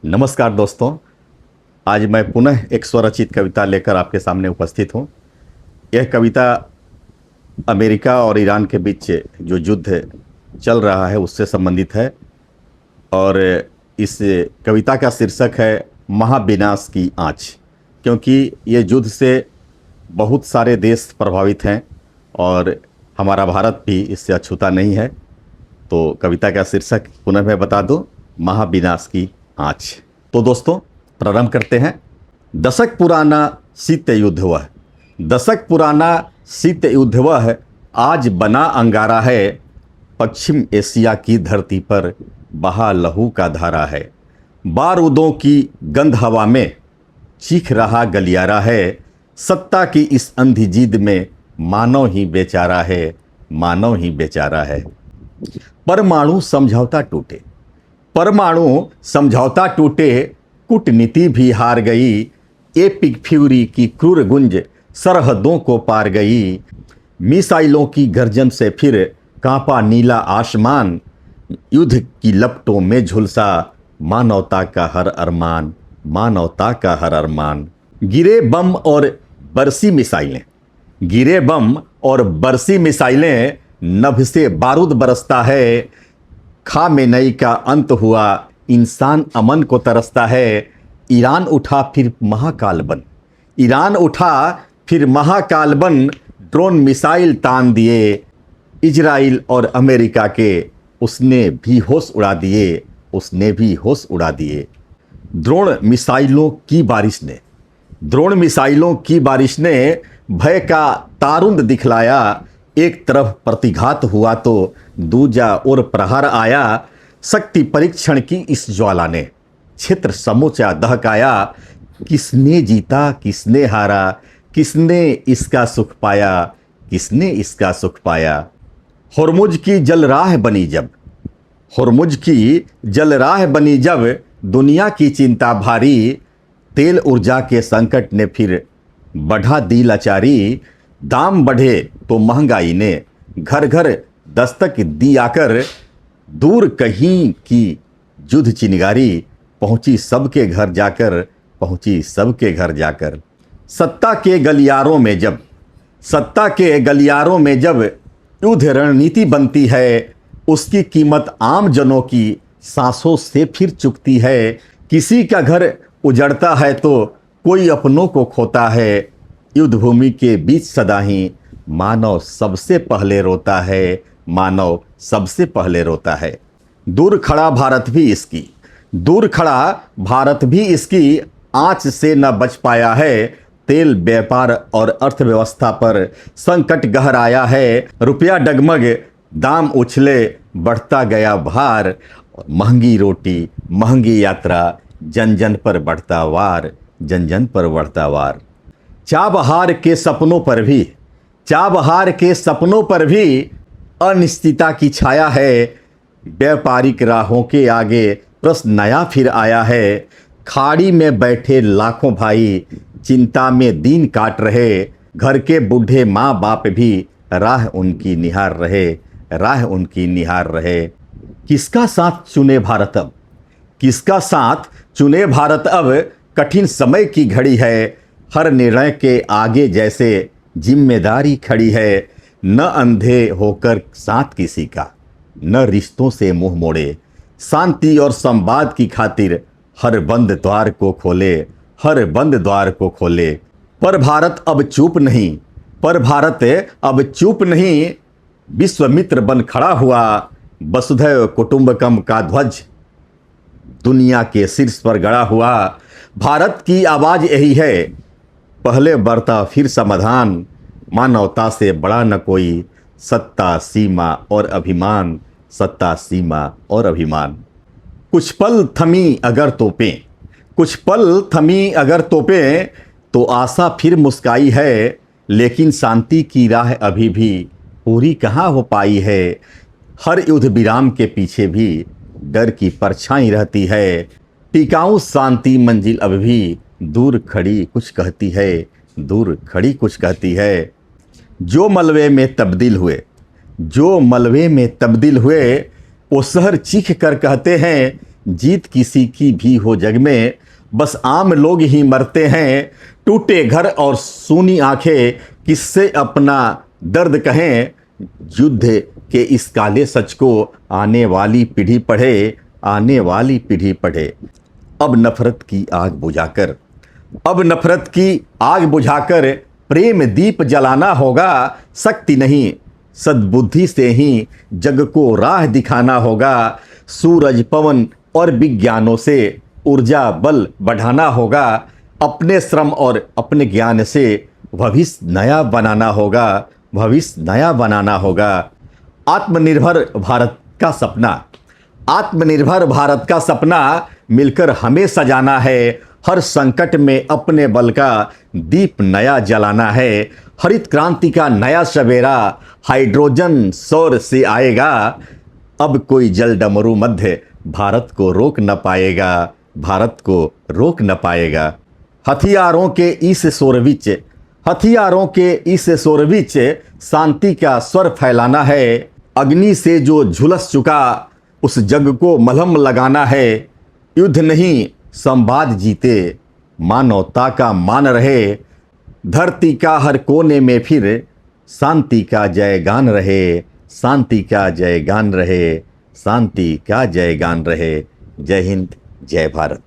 नमस्कार दोस्तों। आज मैं पुनः एक स्वरचित कविता लेकर आपके सामने उपस्थित हूँ। यह कविता अमेरिका और ईरान के बीच जो युद्ध चल रहा है उससे संबंधित है और इस कविता का शीर्षक है महाविनाश की आँच। क्योंकि ये युद्ध से बहुत सारे देश प्रभावित हैं और हमारा भारत भी इससे अछूता नहीं है। तो कविता का शीर्षक पुनः मैं बता दूं, महाविनाश की आँच। तो दोस्तों प्रारंभ करते हैं। दशक पुराना शीत युद्ध वह, दशक पुराना शीत युद्ध वह, आज बना अंगारा है। पश्चिम एशिया की धरती पर बहा लहू का धारा है। बारूदों की गंध हवा में चीख रहा गलियारा है। सत्ता की इस अंधी जीद में मानव ही बेचारा है, मानव ही बेचारा है। परमाणु समझौता टूटे, परमाणु समझौता टूटे, कूटनीति भी हार गई। एपिक फ्यूरी की क्रूर गुंज सरहदों को पार गई। मिसाइलों की गर्जन से फिर कांपा नीला आसमान। युद्ध की लपटों में झुलसा मानवता का हर अरमान, मानवता का हर अरमान। गिरे बम और बरसी मिसाइलें, गिरे बम और बरसी मिसाइलें, नभ से बारूद बरसता है। खामेनेई का अंत हुआ, इंसान अमन को तरसता है। ईरान उठा फिर महाकाल बन, ईरान उठा फिर महाकाल बन। ड्रोन मिसाइल तान दिए इजराइल और अमेरिका के, उसने भी होश उड़ा दिए, उसने भी होश उड़ा दिए। ड्रोन मिसाइलों की बारिश ने, ड्रोन मिसाइलों की बारिश ने भय का तारुंद दिखलाया। एक तरफ प्रतिघात हुआ तो दूजा और प्रहार आया। शक्ति परीक्षण की इस ज्वाला ने क्षेत्र समूचा दहकाया। किसने जीता किसने हारा, किसने इसका सुख पाया, किसने इसका सुख पाया। हुर्मुज की जल राह बनी जब, हुर्मुज की जल राह बनी जब, दुनिया की चिंता भारी। तेल ऊर्जा के संकट ने फिर बढ़ा दी लाचारी। दाम बढ़े तो महंगाई ने घर घर दस्तक दी आकर। दूर कहीं की युद्ध चिनगारी पहुंची सबके घर जाकर, पहुंची सबके घर जाकर। सत्ता के गलियारों में जब, सत्ता के गलियारों में जब युद्ध रणनीति बनती है, उसकी कीमत आम जनों की सांसों से फिर चुकती है। किसी का घर उजड़ता है तो कोई अपनों को खोता है। युद्ध भूमि के बीच सदा ही मानव सबसे पहले रोता है, मानव सबसे पहले रोता है। दूर खड़ा भारत भी इसकी, दूर खड़ा भारत भी इसकी आंच से न बच पाया है। तेल व्यापार और अर्थव्यवस्था पर संकट गहराया है। रुपया डगमग दाम उछले बढ़ता गया भार। महंगी रोटी महंगी यात्रा, जन जन पर बढ़ता वार, जन जन पर बढ़ता वार। चाबहार के सपनों पर भी, चाबहार के सपनों पर भी अनिश्चितता की छाया है। व्यापारिक राहों के आगे प्रश्न नया फिर आया है। खाड़ी में बैठे लाखों भाई चिंता में दिन काट रहे। घर के बूढ़े माँ बाप भी राह उनकी निहार रहे, राह उनकी निहार रहे। किसका साथ चुने भारत अब, किसका साथ चुने भारत अब। कठिन समय की घड़ी है, हर निर्णय के आगे जैसे जिम्मेदारी खड़ी है। न अंधे होकर साथ किसी का, न रिश्तों से मुंह मोड़े। शांति और संवाद की खातिर हर बंद द्वार को खोले, हर बंद द्वार को खोले। पर भारत अब चुप नहीं, पर भारत अब चुप नहीं। विश्वमित्र बन खड़ा हुआ, वसुधैव कुटुंबकम का ध्वज दुनिया के शीर्ष पर गड़ा हुआ। भारत की आवाज यही है, पहले बढ़ता फिर समाधान। मानवता से बड़ा न कोई, सत्ता सीमा और अभिमान, सत्ता सीमा और अभिमान। कुछ पल थमी अगर तोपें, कुछ पल थमी अगर तोपें, तो आशा फिर मुस्काई है। लेकिन शांति की राह अभी भी पूरी कहाँ हो पाई है। हर युद्ध विराम के पीछे भी डर की परछाई रहती है। टिकाऊ शांति मंजिल अब भी दूर खड़ी कुछ कहती है, दूर खड़ी कुछ कहती है। जो मलबे में तब्दील हुए, जो मलबे में तब्दील हुए, वो शहर चीख कर कहते हैं जीत किसी की भी हो जग में, बस आम लोग ही मरते हैं। टूटे घर और सूनी आंखें, किससे अपना दर्द कहें। युद्ध के इस काले सच को आने वाली पीढ़ी पढ़े, आने वाली पीढ़ी पढ़े। अब नफरत की आग बुझाकर, अब नफरत की आग बुझाकर प्रेम दीप जलाना होगा। शक्ति नहीं सद्बुद्धि से ही जग को राह दिखाना होगा। सूरज पवन और विज्ञानों से ऊर्जा बल बढ़ाना होगा। अपने श्रम और अपने ज्ञान से भविष्य नया बनाना होगा, भविष्य नया बनाना होगा। आत्मनिर्भर भारत का सपना, आत्मनिर्भर भारत का सपना मिलकर हमें सजाना है। हर संकट में अपने बल का दीप नया जलाना है। हरित क्रांति का नया सवेरा हाइड्रोजन सौर से आएगा। अब कोई जल डमरू मध्य भारत को रोक न पाएगा, भारत को रोक न पाएगा। हथियारों के इस शोरविच, हथियारों के इस शोरविच शांति का स्वर फैलाना है। अग्नि से जो झुलस चुका उस जग को मलहम लगाना है। युद्ध नहीं संवाद जीते, मानवता का मान रहे। धरती का हर कोने में फिर शांति का जयगान रहे, शांति का जयगान रहे, शांति का जयगान रहे। जय हिंद, जय भारत।